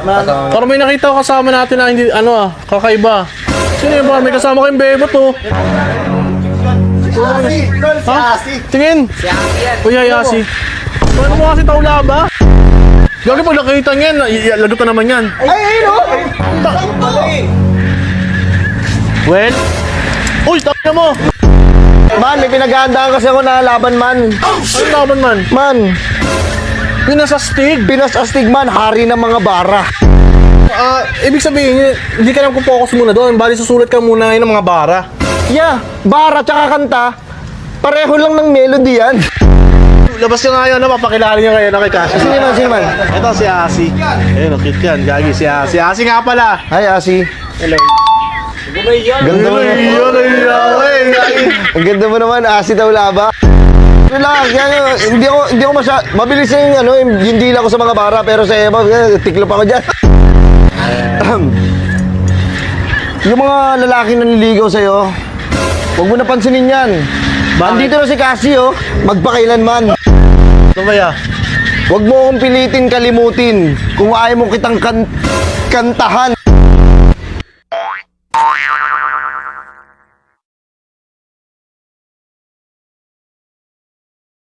Parang may nakita ko kasama natin na hindi, kakaiba. Sino yun ba? May kasama kayong bebo to. Ha? Tingin! Kuya Yasi. Paano mo kasi taula ba? Gagi pag nakita niyan, lagot na naman yan. Ay, no! Well? Uy, tapos mo! Man, may pinaghahandaan kasi ako na laban, man. Ano laban man? Man, Pinasastig! Pinas Astig, man, hari ng mga bara. Ibig sabihin, hindi ka lang focus muna doon. Bali, susulat ka muna ng mga bara. Yeah, bara tsaka kanta, pareho lang ng melody yan. Labas ka nga yun, papakilala niya kayo na kay Cassie. Sino man? Ito si Asi. Ayun, cute yan. Gagi si Asi. Asi nga pala. Hi, Asi. Hello. Ganda mo naman. Ang ganda mo naman, Asi Taulaba. Relax, hindi ako mabilis yung dila ko sa mga bara, pero sa Eva, tiklop ako dyan. Yung mga lalaki na nililigaw sa'yo, huwag mo napansinin yan. Andito na si Cassie, magpakailanman. Ano ba ya? Huwag mo akong pilitin kalimutin kung ayaw mo kitang kantahan.